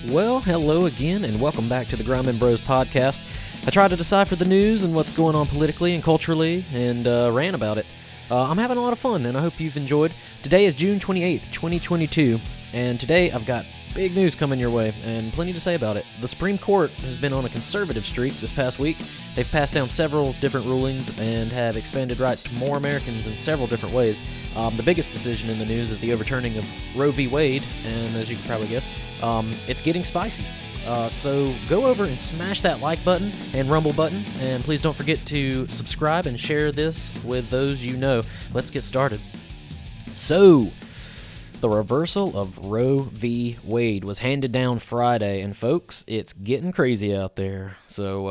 Well, hello again, and welcome back to the Grindmen Bros podcast. I try to decipher the news and what's going on politically and culturally, and rant about it. I'm having a lot of fun, and I hope you've enjoyed. Today is June 28th, 2022, and today I've got big news coming your way, and plenty to say about it. The Supreme Court has been on a conservative streak this past week. They've passed down several different rulings and have expanded rights to more Americans in several different ways. The biggest decision in the news is the overturning of Roe V Wade, and as you can probably guess, it's getting spicy. So go over and smash that like button and rumble button, and please don't forget to subscribe and share this with those you know. Let's get started. So, the reversal of Roe v. Wade was handed down Friday, and folks, it's getting crazy out there, so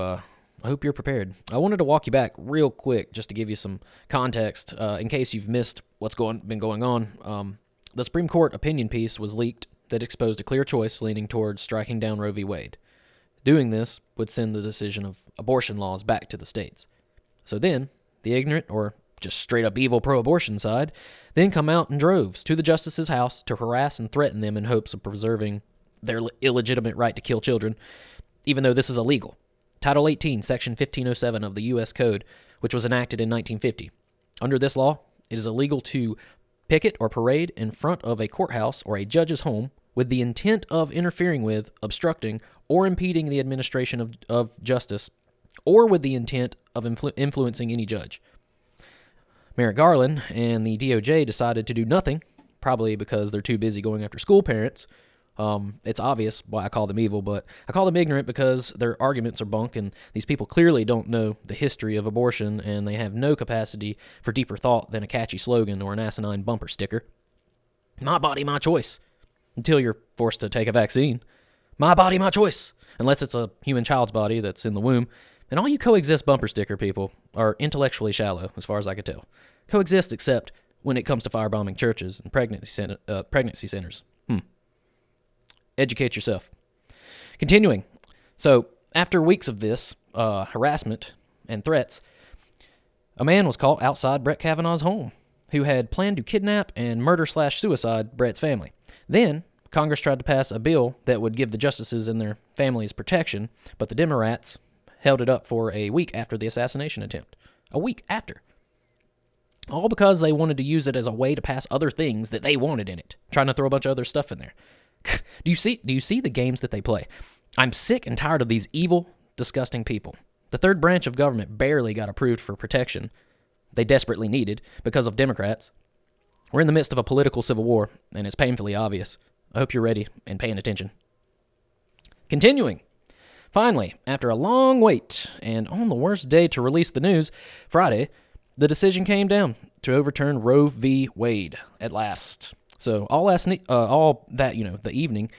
I hope you're prepared. I wanted to walk you back real quick just to give you some context in case you've missed what's been going on. The Supreme Court opinion piece was leaked that exposed a clear choice leaning towards striking down Roe v. Wade. Doing this would send the decision of abortion laws back to the states. So then, the ignorant, or just straight-up evil pro-abortion side, then come out in droves to the justice's house to harass and threaten them in hopes of preserving their illegitimate right to kill children, even though this is illegal. Title 18, Section 1507 of the U.S. Code, which was enacted in 1950. Under this law, it is illegal to picket or parade in front of a courthouse or a judge's home with the intent of interfering with, obstructing, or impeding the administration of justice, or with the intent of influencing any judge. Merrick Garland and the DOJ decided to do nothing, probably because they're too busy going after school parents. It's obvious why I call them evil, but I call them ignorant because their arguments are bunk, and these people clearly don't know the history of abortion, and they have no capacity for deeper thought than a catchy slogan or an asinine bumper sticker. My body, my choice. Until you're forced to take a vaccine. My body, my choice. Unless it's a human child's body that's in the womb. And all you coexist bumper sticker people are intellectually shallow, as far as I could tell. Coexist except when it comes to firebombing churches and pregnancy centers. Educate yourself. Continuing. So, after weeks of this harassment and threats, a man was caught outside Brett Kavanaugh's home who had planned to kidnap and murder/suicide Brett's family. Then, Congress tried to pass a bill that would give the justices and their families protection, but the Democrats held it up for a week after the assassination attempt. A week after. All because they wanted to use it as a way to pass other things that they wanted in it, trying to throw a bunch of other stuff in there. Do you see the games that they play? I'm sick and tired of these evil, disgusting people. The third branch of government barely got approved for protection they desperately needed because of Democrats. We're in the midst of a political civil war, and it's painfully obvious. I hope you're ready and paying attention. Continuing. Finally, after a long wait, and on the worst day to release the news, Friday, the decision came down to overturn Roe v. Wade at last. So that evening,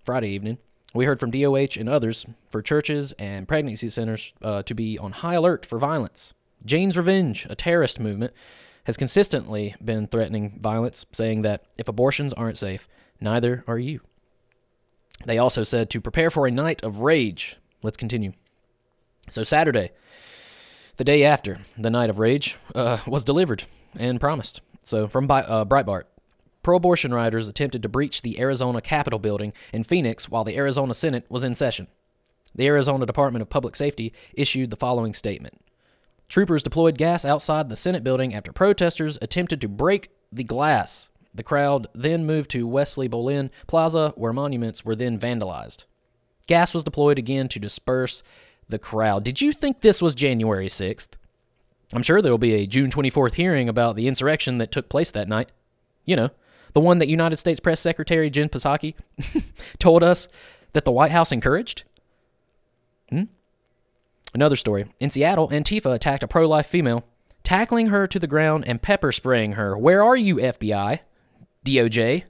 Friday evening, we heard from DOH and others for churches and pregnancy centers to be on high alert for violence. Jane's Revenge, a terrorist movement, has consistently been threatening violence, saying that if abortions aren't safe, neither are you. They also said to prepare for a night of rage. Let's continue. So Saturday, the day after the night of rage, was delivered and promised. So from Breitbart, pro-abortion rioters attempted to breach the Arizona Capitol building in Phoenix while the Arizona Senate was in session. The Arizona Department of Public Safety issued the following statement. Troopers deployed gas outside the Senate building after protesters attempted to break the glass. The crowd then moved to Wesley Bolin Plaza, where monuments were then vandalized. Gas was deployed again to disperse the crowd. Did you think this was January 6th? I'm sure there will be a June 24th hearing about the insurrection that took place that night. You know, the one that United States Press Secretary Jen Psaki told us that the White House encouraged? Another story. In Seattle, Antifa attacked a pro-life female, tackling her to the ground and pepper spraying her. Where are you, FBI? DOJ?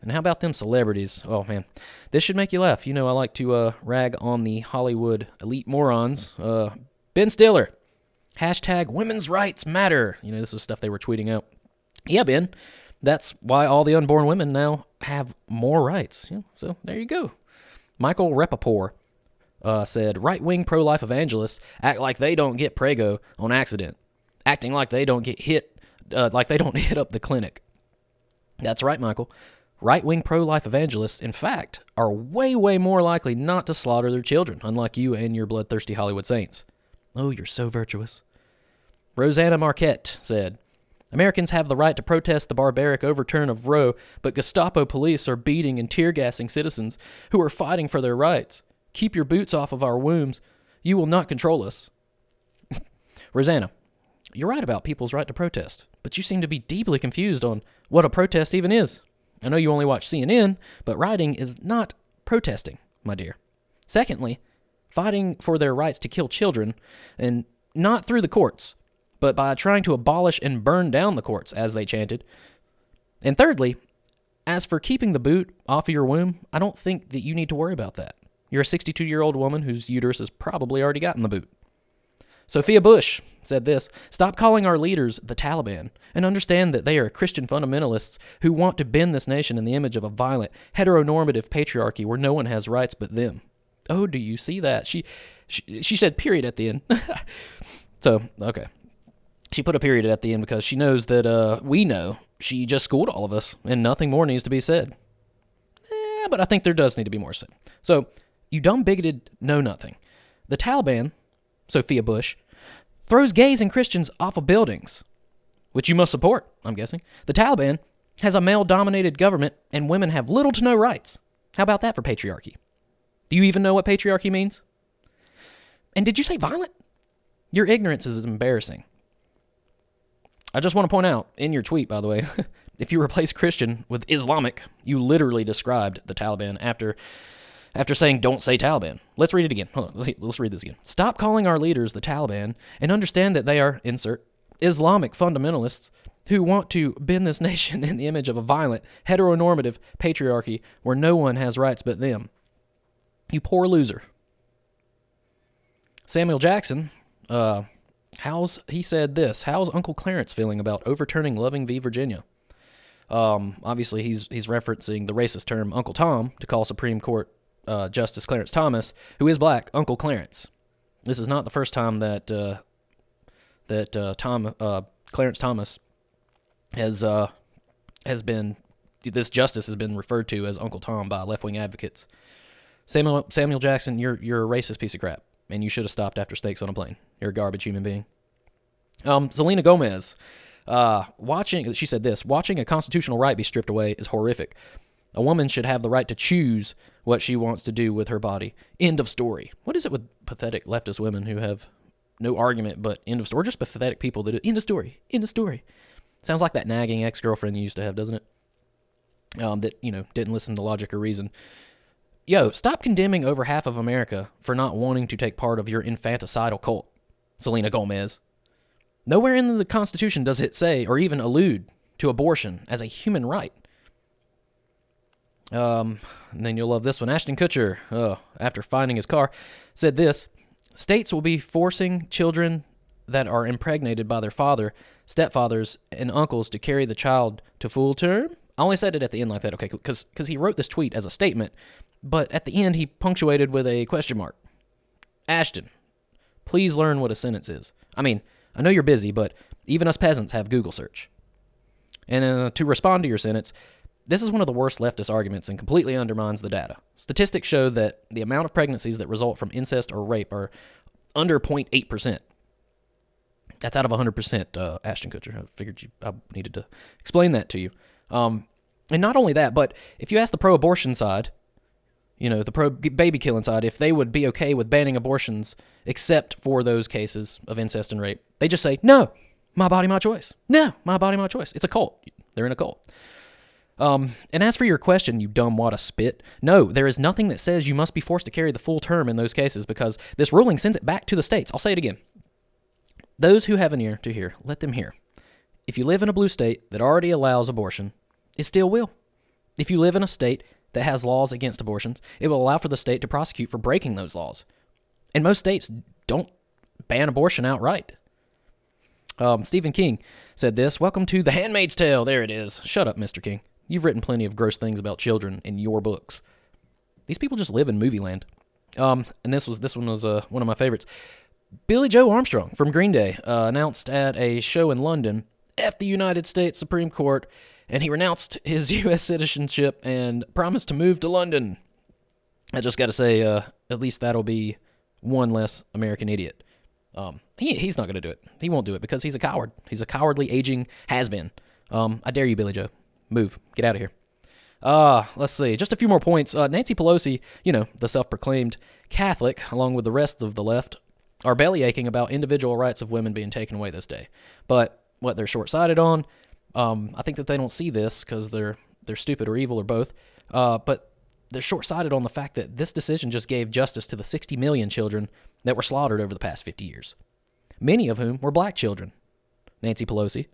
And how about them celebrities? Oh, man. This should make you laugh. You know, I like to rag on the Hollywood elite morons. Ben Stiller. Hashtag women's rights matter. You know, this is stuff they were tweeting out. Yeah, Ben. That's why all the unborn women now have more rights. Yeah, so there you go. Michael Rapaport said, right-wing pro-life evangelists act like they don't get prego on accident, acting like they don't get hit, like they don't hit up the clinic. That's right, Michael. Right-wing pro-life evangelists, in fact, are way, way more likely not to slaughter their children, unlike you and your bloodthirsty Hollywood saints. Oh, you're so virtuous. Rosanna Marquette said, Americans have the right to protest the barbaric overturn of Roe, but Gestapo police are beating and tear-gassing citizens who are fighting for their rights. Keep your boots off of our wombs. You will not control us. Rosanna, you're right about people's right to protest, but you seem to be deeply confused on what a protest even is. I know you only watch CNN, but rioting is not protesting, my dear. Secondly, fighting for their rights to kill children, and not through the courts, but by trying to abolish and burn down the courts, as they chanted. And thirdly, as for keeping the boot off of your womb, I don't think that you need to worry about that. You're a 62-year-old woman whose uterus has probably already gotten the boot. Sophia Bush said this, stop calling our leaders the Taliban and understand that they are Christian fundamentalists who want to bend this nation in the image of a violent, heteronormative patriarchy where no one has rights but them. Oh, do you see that? She said period at the end. So, okay. She put a period at the end because she knows that we know she just schooled all of us and nothing more needs to be said. But I think there does need to be more said. So, you dumb bigoted know-nothing. The Taliban, Sophia Bush, throws gays and Christians off of buildings, which you must support, I'm guessing. The Taliban has a male-dominated government and women have little to no rights. How about that for patriarchy? Do you even know what patriarchy means? And did you say violent? Your ignorance is embarrassing. I just want to point out, in your tweet, by the way, if you replace Christian with Islamic, you literally described the Taliban after saying, don't say Taliban. Let's read it again. Hold on, let's read this again. Stop calling our leaders the Taliban and understand that they are, insert, Islamic fundamentalists who want to bend this nation in the image of a violent, heteronormative patriarchy where no one has rights but them. You poor loser. Samuel Jackson, he said this, how's Uncle Clarence feeling about overturning Loving v. Virginia? Obviously, he's referencing the racist term Uncle Tom to call Supreme Court Justice Clarence Thomas, who is black, Uncle Clarence. This is not the first time that Clarence Thomas has been, this justice has been referred to as Uncle Tom by left-wing advocates. Samuel Jackson, you're a racist piece of crap, and you should have stopped after snakes on a plane. You're a garbage human being. Selena Gomez, she said this, watching a constitutional right be stripped away is horrific. A woman should have the right to choose what she wants to do with her body. End of story. What is it with pathetic leftist women who have no argument but end of story? Or just pathetic people that do end of story, end of story. Sounds like that nagging ex-girlfriend you used to have, doesn't it? That, didn't listen to logic or reason. Yo, stop condemning over half of America for not wanting to take part of your infanticidal cult, Selena Gomez. Nowhere in the Constitution does it say or even allude to abortion as a human right. And then you'll love this one. Ashton Kutcher, after finding his car, said this, states will be forcing children that are impregnated by their father, stepfathers, and uncles to carry the child to full term. I only said it at the end like that, okay, because he wrote this tweet as a statement, but at the end he punctuated with a question mark. Ashton, please learn what a sentence is. I mean, I know you're busy, but even us peasants have Google search. And to respond to your sentence, this is one of the worst leftist arguments and completely undermines the data. Statistics show that the amount of pregnancies that result from incest or rape are under 0.8%. That's out of 100%, Ashton Kutcher. I figured I needed to explain that to you. And not only that, but if you ask the pro-abortion side, the pro-baby killing side, if they would be okay with banning abortions except for those cases of incest and rape, they just say, no, my body, my choice. No, my body, my choice. It's a cult. They're in a cult. And as for your question, you dumb wad of spit, no, there is nothing that says you must be forced to carry the full term in those cases because this ruling sends it back to the states. I'll say it again. Those who have an ear to hear, let them hear. If you live in a blue state that already allows abortion, it still will. If you live in a state that has laws against abortions, it will allow for the state to prosecute for breaking those laws. And most states don't ban abortion outright. Stephen King said this, welcome to The Handmaid's Tale. There it is. Shut up, Mr. King. You've written plenty of gross things about children in your books. These people just live in movie land. And this one was one of my favorites. Billy Joe Armstrong from Green Day announced at a show in London, F the United States Supreme Court and he renounced his U.S. citizenship and promised to move to London. I just got to say, at least that'll be one less American idiot. He's not going to do it. He won't do it because he's a coward. He's a cowardly, aging has-been. I dare you, Billy Joe. Move. Get out of here. Let's see. Just a few more points. Nancy Pelosi, the self-proclaimed Catholic, along with the rest of the left, are bellyaching about individual rights of women being taken away this day. But what they're short-sighted on, I think that they don't see this because they're stupid or evil or both. But they're short-sighted on the fact that this decision just gave justice to the 60 million children that were slaughtered over the past 50 years, many of whom were black children, Nancy Pelosi.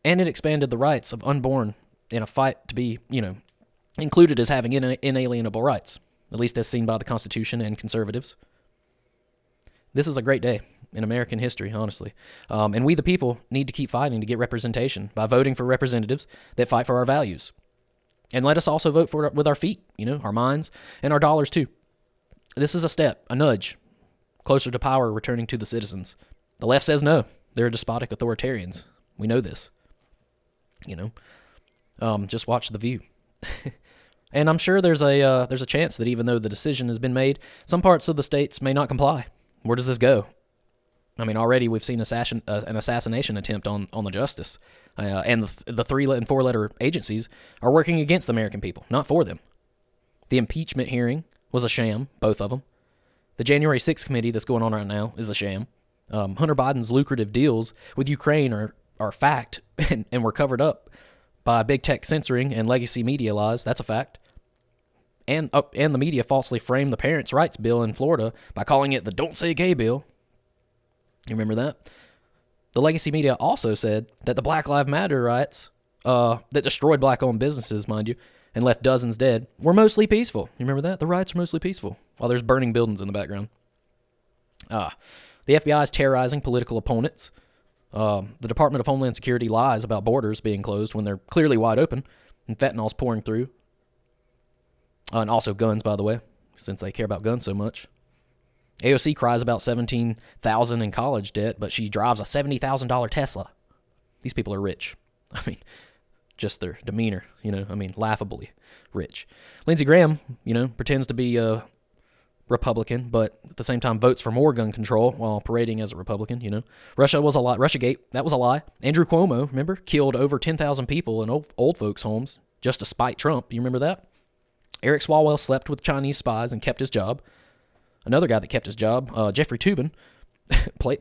And it expanded the rights of unborn in a fight to be, included as having inalienable rights, at least as seen by the Constitution and conservatives. This is a great day in American history, honestly. And we, the people, need to keep fighting to get representation by voting for representatives that fight for our values. And let us also vote for it with our feet, our minds, and our dollars too. This is a step, a nudge, closer to power returning to the citizens. The left says no. They're despotic authoritarians. We know this. Just watch The View. And I'm sure there's a chance that even though the decision has been made, some parts of the states may not comply. Where does this go? I mean, already we've seen an assassination attempt on the justice. And the 3 and 4 letter agencies are working against the American people, not for them. The impeachment hearing was a sham, both of them. The January 6th committee that's going on right now is a sham. Hunter Biden's lucrative deals with Ukraine are fact and were covered up by big tech censoring and legacy media lies. That's a fact. And the media falsely framed the Parents' Rights Bill in Florida by calling it the Don't Say Gay Bill. You remember that? The legacy media also said that the Black Lives Matter riots, that destroyed black-owned businesses, mind you, and left dozens dead, were mostly peaceful. You remember that? The riots were mostly peaceful, while there's burning buildings in the background. The FBI is terrorizing political opponents. The Department of Homeland Security lies about borders being closed when they're clearly wide open, and fentanyl's pouring through. And also guns, by the way, since they care about guns so much. AOC cries about $17,000 in college debt, but she drives a $70,000 Tesla. These people are rich. I mean, just their demeanor, laughably rich. Lindsey Graham, pretends to be a Republican, but at the same time votes for more gun control while parading as a Republican, Russia was a lie. Russiagate, that was a lie. Andrew Cuomo, remember, killed over 10,000 people in old folks' homes just to spite Trump. You remember that? Eric Swalwell slept with Chinese spies and kept his job. Another guy that kept his job, Jeffrey Toobin,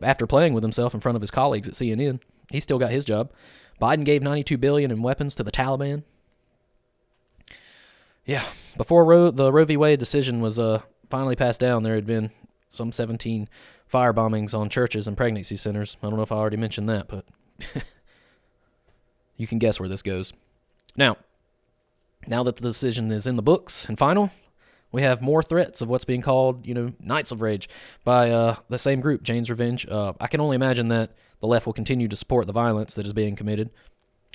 after playing with himself in front of his colleagues at CNN, he still got his job. Biden gave $92 billion in weapons to the Taliban. Yeah, before the Roe v. Wade decision was finally passed down, there had been some 17 fire bombings on churches and pregnancy centers. I don't know if I already mentioned that, but you can guess where this goes. Now that the decision is in the books and final, we have more threats of what's being called, Nights of Rage by the same group, Jane's Revenge. I can only imagine that the left will continue to support the violence that is being committed.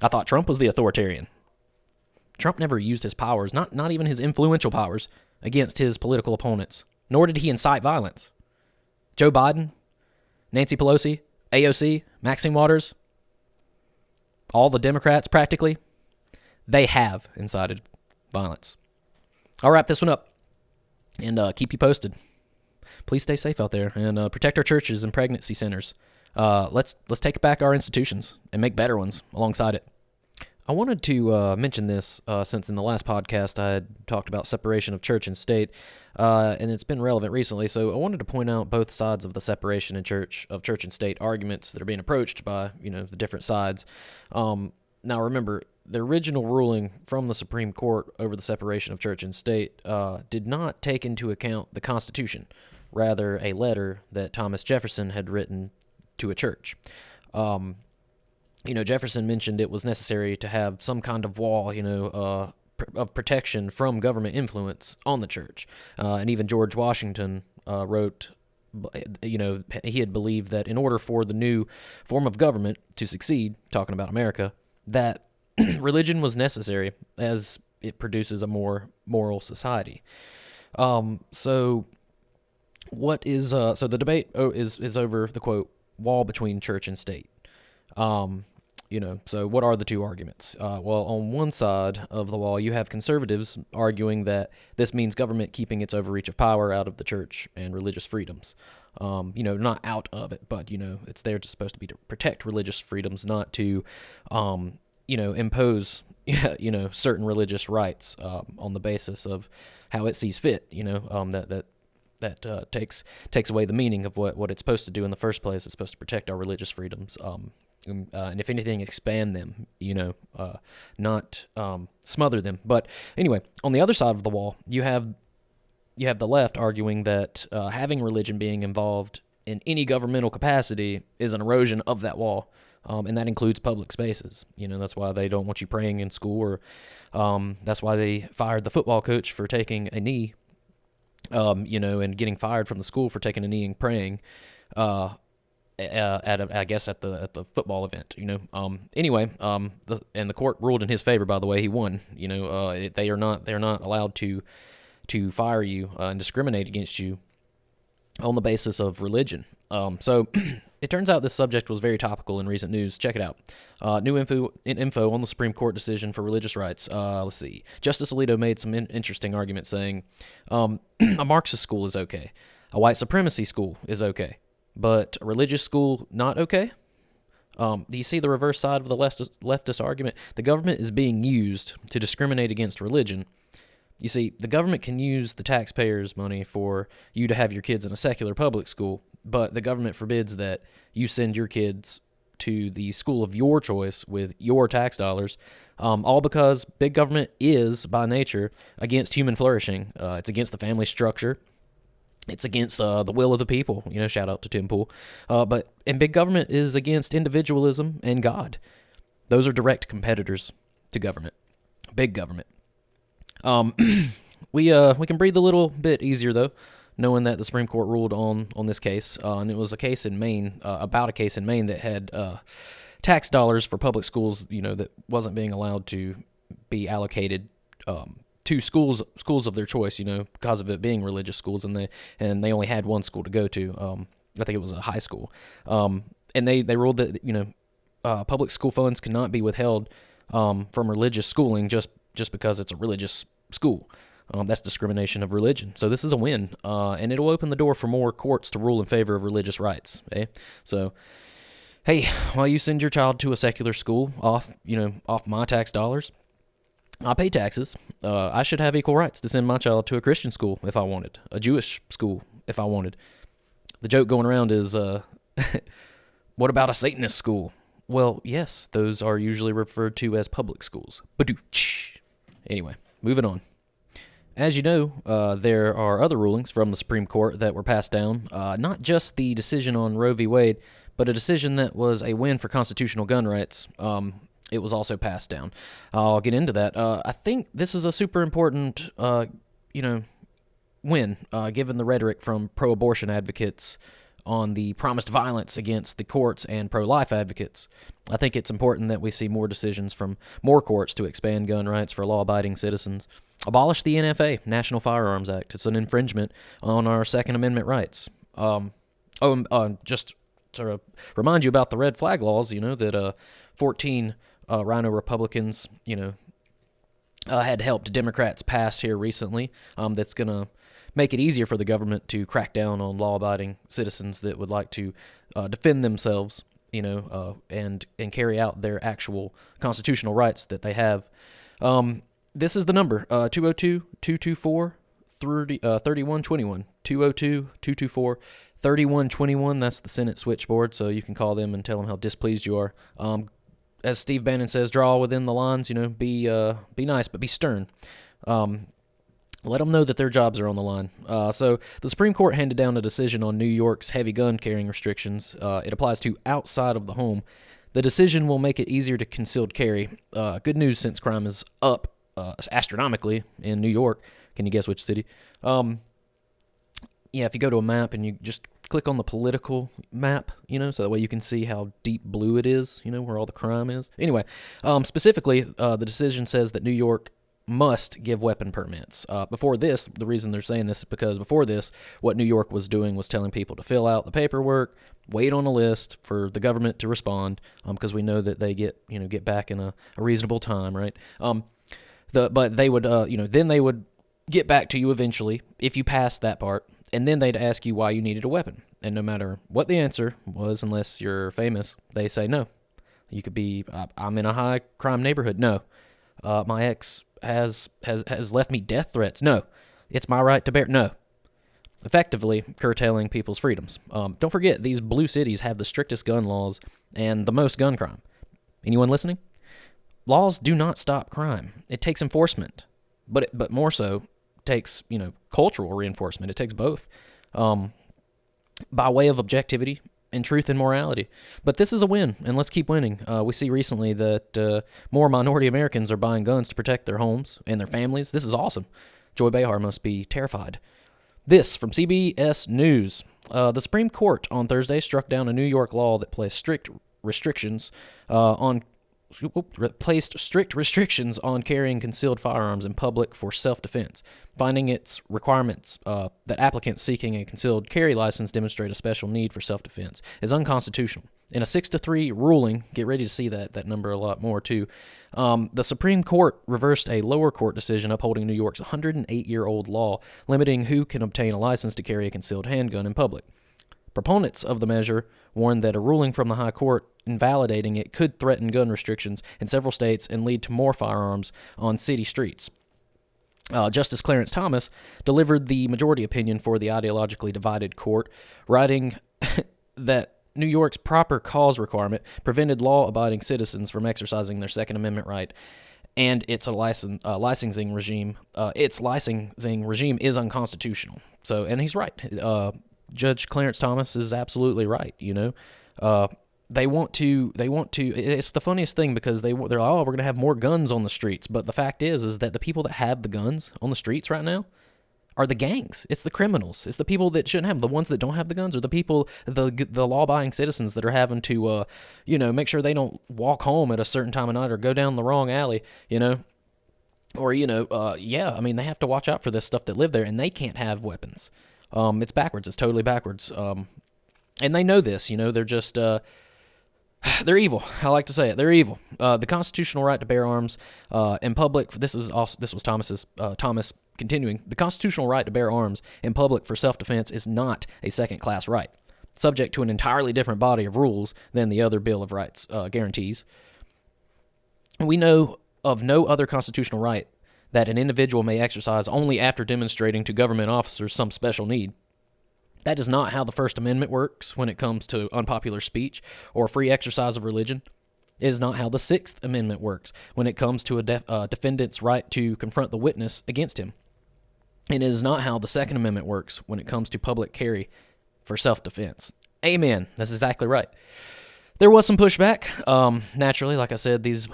I thought Trump was the authoritarian. Trump never used his powers, not even his influential powers, against his political opponents, nor did he incite violence. Joe Biden, Nancy Pelosi, AOC, Maxine Waters, all the Democrats practically, they have incited violence. I'll wrap this one up and keep you posted. Please stay safe out there and protect our churches and pregnancy centers. Let's take back our institutions and make better ones alongside it. I wanted to mention this since in the last podcast I had talked about separation of church and state, and it's been relevant recently. So I wanted to point out both sides of the separation of church and state arguments that are being approached by the different sides. Now remember, the original ruling from the Supreme Court over the separation of church and state did not take into account the Constitution, rather a letter that Thomas Jefferson had written to a church. Jefferson mentioned it was necessary to have some kind of wall, of protection from government influence on the church. And even George Washington wrote, he had believed that in order for the new form of government to succeed, talking about America, that religion was necessary as it produces a more moral society. So the debate is over the quote wall between church and state. So what are the two arguments? Well, on one side of the wall, you have conservatives arguing that this means government keeping its overreach of power out of the church and religious freedoms. Not out of it, but, it's there supposed to be to protect religious freedoms, not to, impose, certain religious rights on the basis of how it sees fit, that takes away the meaning of what it's supposed to do in the first place. It's supposed to protect our religious freedoms. And if anything, expand them, not smother them. But anyway, on the other side of the wall, you have the left arguing that having religion being involved in any governmental capacity is an erosion of that wall, and that includes public spaces. That's why they don't want you praying in school, or that's why they fired the football coach for taking a knee, and getting fired from the school for taking a knee and praying. At the football event, Anyway, the court ruled in his favor. By the way, he won. They're not allowed to fire you and discriminate against you on the basis of religion. So it turns out this subject was very topical in recent news. Check it out. New info on the Supreme Court decision for religious rights. Let's see. Justice Alito made some interesting arguments saying a Marxist school is okay, a white supremacy school is okay, but a religious school, not okay? Do you see the reverse side of the leftist argument? The government is being used to discriminate against religion. You see, the government can use the taxpayers' money for you to have your kids in a secular public school, but the government forbids that you send your kids to the school of your choice with your tax dollars, all because big government is, by nature, against human flourishing. It's against the family structure. It's against the will of the people, shout out to Tim Pool. And big government is against individualism and God. Those are direct competitors to government, big government. We can breathe a little bit easier, though, knowing that the Supreme Court ruled on this case. And it was a case in Maine, about a case in Maine that had tax dollars for public schools, that wasn't being allowed to be allocated to schools of their choice, because of it being religious schools, and they only had one school to go to. I think it was a high school, and they ruled that public school funds cannot be withheld from religious schooling just because it's a religious school. That's discrimination of religion. So this is a win, and it'll open the door for more courts to rule in favor of religious rights. Okay, so hey, while you send your child to a secular school off my tax dollars, I pay taxes. I should have equal rights to send my child to a Christian school if I wanted, a Jewish school if I wanted. The joke going around is, what about a Satanist school? Well, yes, those are usually referred to as public schools. Badooch. Anyway, moving on. As you know, there are other rulings from the Supreme Court that were passed down, not just the decision on Roe v. Wade, but a decision that was a win for constitutional gun rights. It was also passed down. I'll get into that. I think this is a super important, win, given the rhetoric from pro-abortion advocates on the promised violence against the courts and pro-life advocates. I think it's important that we see more decisions from more courts to expand gun rights for law-abiding citizens. Abolish the NFA, National Firearms Act. It's an infringement on our Second Amendment rights. Just to remind you about the red flag laws, that 14 Rhino Republicans, had helped Democrats pass here recently. That's going to make it easier for the government to crack down on law-abiding citizens that would like to defend themselves, and carry out their actual constitutional rights that they have. This is the number, 202-224-3121. 202-224-3121. That's the Senate switchboard, so you can call them and tell them how displeased you are. As Steve Bannon says, draw within the lines, be nice, but be stern. Let them know that their jobs are on the line. So the Supreme Court handed down a decision on New York's heavy gun carrying restrictions. It applies to outside of the home. The decision will make it easier to concealed carry. Good news since crime is up astronomically in New York. Can you guess which city? If you go to a map and you just click on the political map, so that way you can see how deep blue it is, where all the crime is. Anyway, specifically, the decision says that New York must give weapon permits. Before this, the reason they're saying this is because before this, what New York was doing was telling people to fill out the paperwork, wait on a list for the government to respond, because we know that they get back in a reasonable time, right? But they would, then they would get back to you eventually if you passed that part, and then they'd ask you why you needed a weapon. And no matter what the answer was, unless you're famous, they say no. You could be, I'm in a high crime neighborhood. No. My ex has left me death threats. No. It's my right to bear. No. Effectively curtailing people's freedoms. Don't forget, these blue cities have the strictest gun laws and the most gun crime. Anyone listening? Laws do not stop crime. It takes enforcement, but more so takes cultural reinforcement. It takes both, by way of objectivity and truth and morality. But this is a win, and let's keep winning. We see recently that more minority Americans are buying guns to protect their homes and their families. This is awesome. Joy Behar must be terrified. This from CBS News. The Supreme Court on Thursday struck down a New York law that placed strict restrictions on carrying concealed firearms in public for self-defense, finding its requirements that applicants seeking a concealed carry license demonstrate a special need for self-defense is unconstitutional. In a 6-3 ruling, get ready to see that number a lot more too, the Supreme Court reversed a lower court decision upholding New York's 108-year-old law limiting who can obtain a license to carry a concealed handgun in public. Proponents of the measure warned that a ruling from the High Court invalidating it could threaten gun restrictions in several states and lead to more firearms on city streets. Justice Clarence Thomas delivered the majority opinion for the ideologically divided court, writing that New York's proper cause requirement prevented law-abiding citizens from exercising their Second Amendment right, and its licensing regime. Its licensing regime is unconstitutional. So, and he's right. Judge Clarence Thomas is absolutely right. They want to. It's the funniest thing because they're like, oh, we're going to have more guns on the streets. But the fact is that the people that have the guns on the streets right now are the gangs. It's the criminals. It's the people that shouldn't have them. The ones that don't have the guns are the people, the law-abiding citizens that are having to, make sure they don't walk home at a certain time of night or go down the wrong alley, Or, they have to watch out for this stuff that live there, and they can't have weapons. It's backwards. It's totally backwards. And they know this, they're just, they're evil. I like to say it. They're evil. The constitutional right to bear arms in public. This was Thomas continuing. The constitutional right to bear arms in public for self-defense is not a second-class right, subject to an entirely different body of rules than the other Bill of Rights guarantees. We know of no other constitutional right that an individual may exercise only after demonstrating to government officers some special need. That is not how the First Amendment works when it comes to unpopular speech or free exercise of religion. It is not how the Sixth Amendment works when it comes to a defendant's right to confront the witness against him. And it is not how the Second Amendment works when it comes to public carry for self-defense. Amen. That's exactly right. There was some pushback. Naturally, like I said, these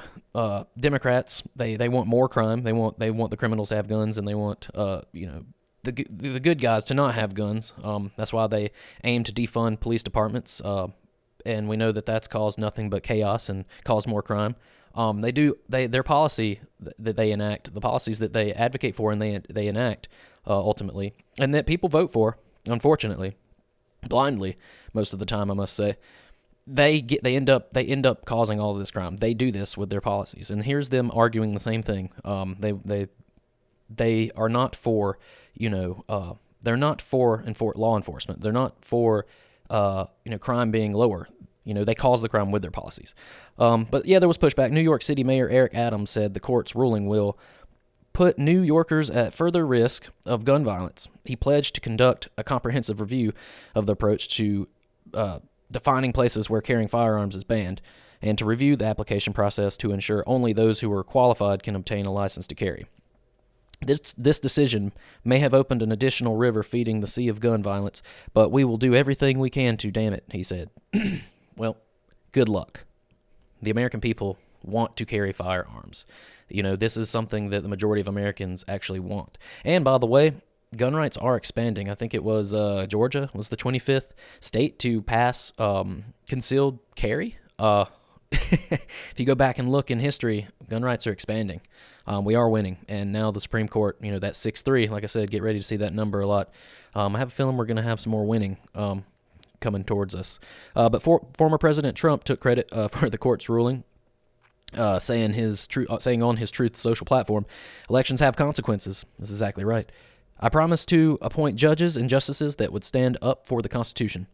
Democrats, they want more crime. They want the criminals to have guns, and they want the good guys to not have guns. That's why they aim to defund police departments. And we know that that's caused nothing but chaos and caused more crime. Their policy that they enact, the policies that they advocate for and they enact ultimately, and that people vote for, unfortunately, blindly most of the time, I must say. They end up causing all of this crime. They do this with their policies, and here's them arguing the same thing. They are not for they're not for law enforcement. They're not for crime being lower. They cause the crime with their policies. But yeah, there was pushback. New York City Mayor Eric Adams said the court's ruling will put New Yorkers at further risk of gun violence. He pledged to conduct a comprehensive review of the approach to defining places where carrying firearms is banned, and to review the application process to ensure only those who are qualified can obtain a license to carry. This decision may have opened an additional river feeding the sea of gun violence, but we will do everything we can to dam it, he said. Well, good luck. The American people want to carry firearms. This is something that the majority of Americans actually want. And by the way, gun rights are expanding. I think it was Georgia was the 25th state to pass concealed carry. if you go back and look in history, gun rights are expanding. We are winning, and now the Supreme Court, that's 6-3. Like I said, get ready to see that number a lot. I have a feeling we're going to have some more winning coming towards us. But former President Trump took credit for the court's ruling, saying on his Truth Social platform, elections have consequences. That's exactly right. I promised to appoint judges and justices that would stand up for the Constitution.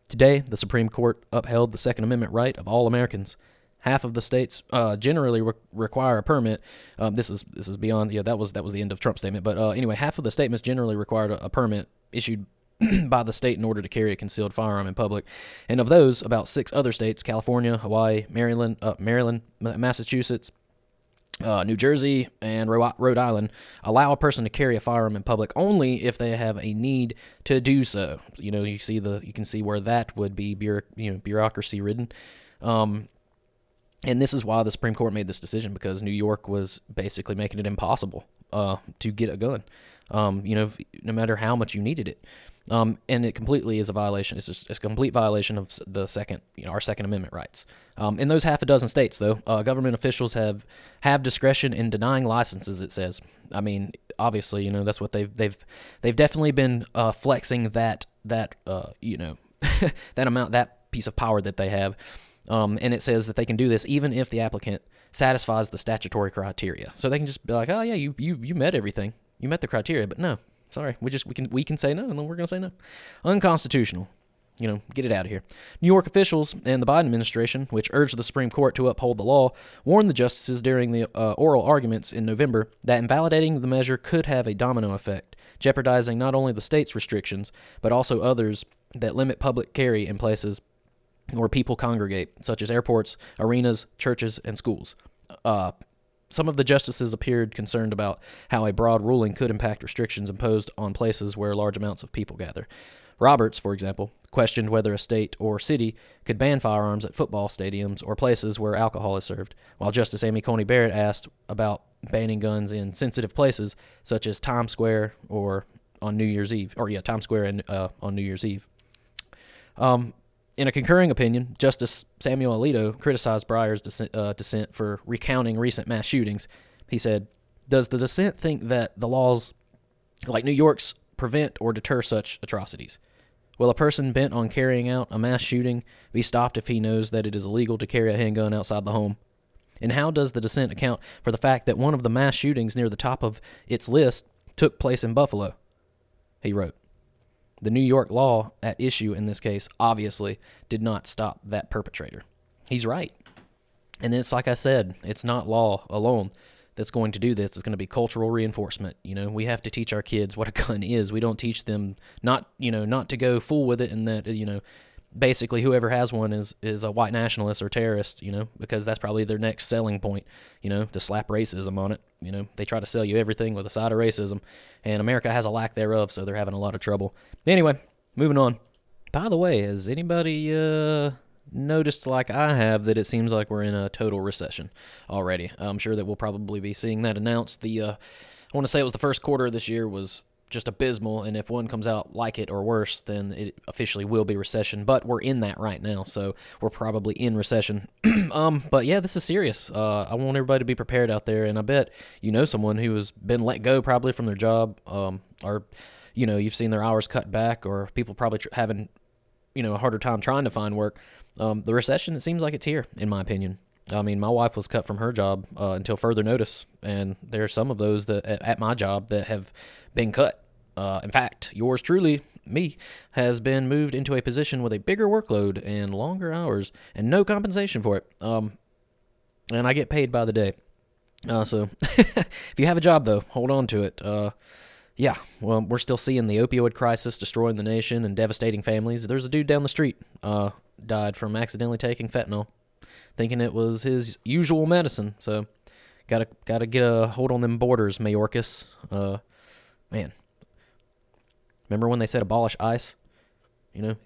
Today, the Supreme Court upheld the Second Amendment right of all Americans. Half of the states generally require a permit. This is beyond. That was the end of Trump's statement. But anyway, half of the statements generally required a permit issued by the state in order to carry a concealed firearm in public. And of those, about 6 other states: California, Hawaii, Maryland, Massachusetts, New Jersey, and Rhode Island, allow a person to carry a firearm in public only if they have a need to do so. You can see where that would be bureaucracy ridden. And this is why the Supreme Court made this decision, because New York was basically making it impossible to get a gun, no matter how much you needed it. And it completely is a violation. It's a complete violation of our Second Amendment rights. In those half a dozen states, though, government officials have discretion in denying licenses. It says. I mean, obviously, that's what they've definitely been flexing that that amount, that piece of power that they have. And it says that they can do this even if the applicant satisfies the statutory criteria. So they can just be like, oh yeah, you met everything, you met the criteria, but no. Sorry, we can say no, and then we're going to say no. Unconstitutional. Get it out of here. New York officials and the Biden administration, which urged the Supreme Court to uphold the law, warned the justices during the oral arguments in November that invalidating the measure could have a domino effect, jeopardizing not only the state's restrictions, but also others that limit public carry in places where people congregate, such as airports, arenas, churches, and schools. Some of the justices appeared concerned about how a broad ruling could impact restrictions imposed on places where large amounts of people gather. Roberts, for example, questioned whether a state or city could ban firearms at football stadiums or places where alcohol is served, while Justice Amy Coney Barrett asked about banning guns in sensitive places such as Times Square or on New Year's Eve. Times Square on New Year's Eve. In a concurring opinion, Justice Samuel Alito criticized Breyer's dissent for recounting recent mass shootings. He said, "Does the dissent think that the laws like New York's prevent or deter such atrocities? Will a person bent on carrying out a mass shooting be stopped if he knows that it is illegal to carry a handgun outside the home? And how does the dissent account for the fact that one of the mass shootings near the top of its list took place in Buffalo?" He wrote, "The New York law at issue in this case obviously did not stop that perpetrator." He's right. And it's like I said, it's not law alone that's going to do this. It's going to be cultural reinforcement. We have to teach our kids what a gun is. We don't teach them not to go fool with it, and that, basically whoever has one is a white nationalist or terrorist, because that's probably their next selling point, to slap racism on it. They try to sell you everything with a side of racism, and America has a lack thereof, so they're having a lot of trouble. Anyway, moving on. By the way, has anybody noticed, like I have, that it seems like we're in a total recession already? I'm sure that we'll probably be seeing that announced. I want to say it was the first quarter of this year was just abysmal, and if one comes out like it or worse, then it officially will be recession. But we're in that right now, so we're probably in recession. But yeah, this is serious. I want everybody to be prepared out there, and I bet someone who has been let go probably from their job, or you've seen their hours cut back, or people probably having a harder time trying to find work. The recession, it seems like it's here, in my opinion. I mean, my wife was cut from her job until further notice, and there are some of those that at my job that have been cut. In fact, yours truly, me, has been moved into a position with a bigger workload and longer hours and no compensation for it. And I get paid by the day. So if you have a job, though, hold on to it. Yeah, well, we're still seeing the opioid crisis destroying the nation and devastating families. There's a dude down the street died from accidentally taking fentanyl, thinking it was his usual medicine. So gotta get a hold on them borders, Mayorkas. Man. Remember when they said abolish ICE?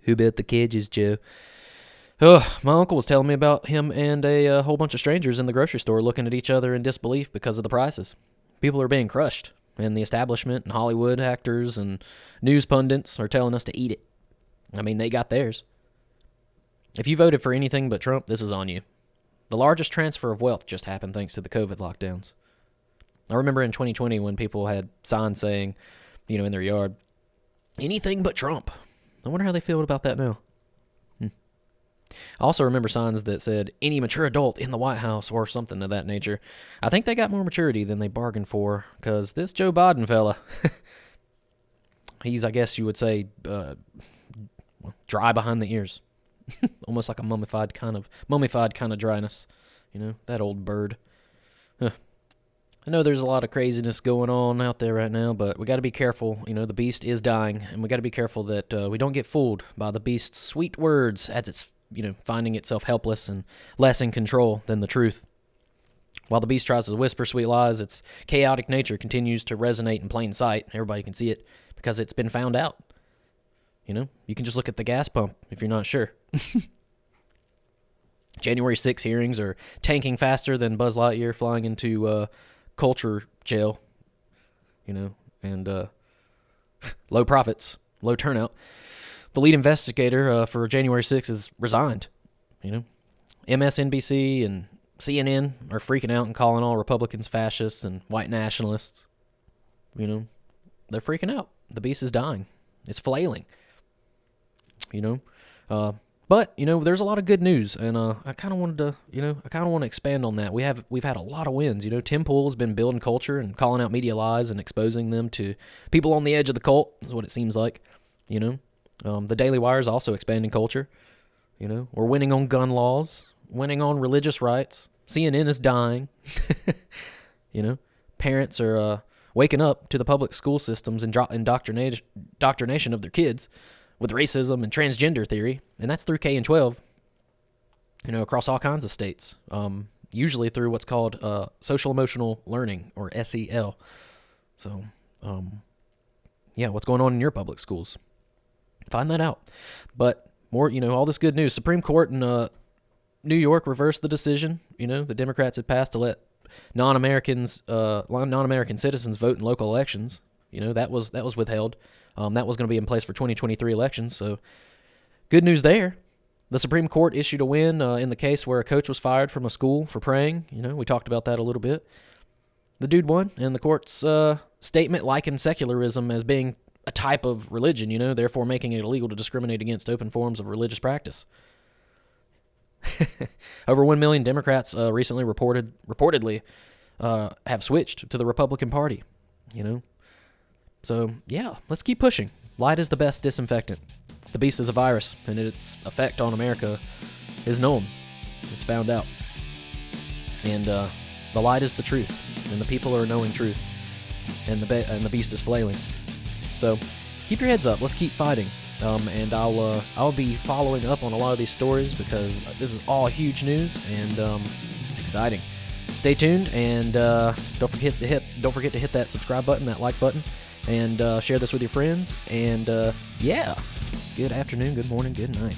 Who bet the cages, Joe? My uncle was telling me about him and a whole bunch of strangers in the grocery store looking at each other in disbelief because of the prices. People are being crushed, and the establishment and Hollywood actors and news pundits are telling us to eat it. I mean, they got theirs. If you voted for anything but Trump, this is on you. The largest transfer of wealth just happened thanks to the COVID lockdowns. I remember in 2020 when people had signs saying, in their yard, anything but Trump. I wonder how they feel about that now. I also remember signs that said, any mature adult in the White House or something of that nature. I think they got more maturity than they bargained for, because this Joe Biden fella, he's, I guess you would say, dry behind the ears. Almost like a mummified kind of dryness. That old bird. I know there's a lot of craziness going on out there right now, but we got to be careful. The beast is dying, and we got to be careful that we don't get fooled by the beast's sweet words as it's, finding itself helpless and less in control than the truth. While the beast tries to whisper sweet lies, its chaotic nature continues to resonate in plain sight. Everybody can see it because it's been found out. You can just look at the gas pump if you're not sure. January 6 hearings are tanking faster than Buzz Lightyear flying into culture jail, and low profits, low turnout. The lead investigator for January 6 is resigned. MSNBC and CNN are freaking out and calling all Republicans fascists and white nationalists. They're freaking out. The beast is dying. It's flailing. But there's a lot of good news, and I kind of wanted to, expand on that. We've had a lot of wins. Tim Pool's been building culture and calling out media lies and exposing them to people on the edge of the cult, is what it seems like. The Daily Wire is also expanding culture. We're winning on gun laws, winning on religious rights. CNN is dying. Parents are waking up to the public school system's indoctrination of their kids with racism and transgender theory, and that's through K and 12, across all kinds of states, usually through what's called social emotional learning, or SEL. So, what's going on in your public schools? Find that out. But more, all this good news. Supreme Court in New York reversed the decision, the Democrats had passed to let non-American citizens vote in local elections. That was withheld. That was going to be in place for 2023 elections, so good news there. The Supreme Court issued a win in the case where a coach was fired from a school for praying. We talked about that a little bit. The dude won, and the court's statement likened secularism as being a type of religion, therefore making it illegal to discriminate against open forms of religious practice. Over 1 million Democrats recently reportedly have switched to the Republican Party, So, let's keep pushing. Light is the best disinfectant. The beast is a virus, and its effect on America is known. It's found out. And the light is the truth, and the people are knowing truth, and the beast is flailing. So, keep your heads up. Let's keep fighting. And I'll be following up on a lot of these stories because this is all huge news, and it's exciting. Stay tuned, and don't forget to hit that subscribe button, that like button. And share this with your friends. And good afternoon, good morning, good night.